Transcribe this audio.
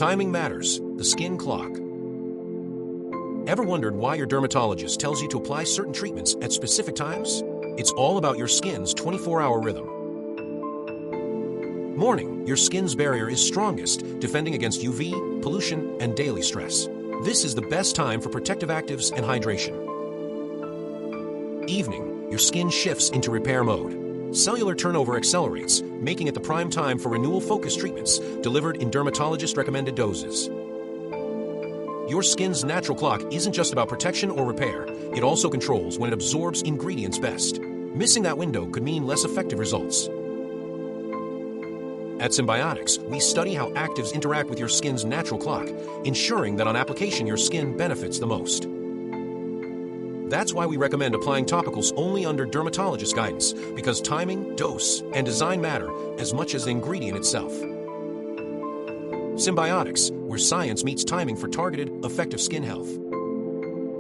Timing matters, the skin clock. Ever wondered why your dermatologist tells you to apply certain treatments at specific times? It's all about your skin's 24-hour rhythm. Morning, your skin's barrier is strongest, defending against UV, pollution, and daily stress. This is the best time for protective actives and hydration. Evening, your skin shifts into repair mode. Cellular turnover accelerates, making it the prime time for renewal-focused treatments delivered in dermatologist-recommended doses. Your skin's natural clock isn't just about protection or repair. It also controls when it absorbs ingredients best. Missing that window could mean less effective results. At Cymbiotics, we study how actives interact with your skin's natural clock, ensuring that on application your skin benefits the most. That's why we recommend applying topicals only under dermatologist guidance, because timing, dose, and design matter as much as the ingredient itself. Cymbiotics, where science meets timing for targeted, effective skin health.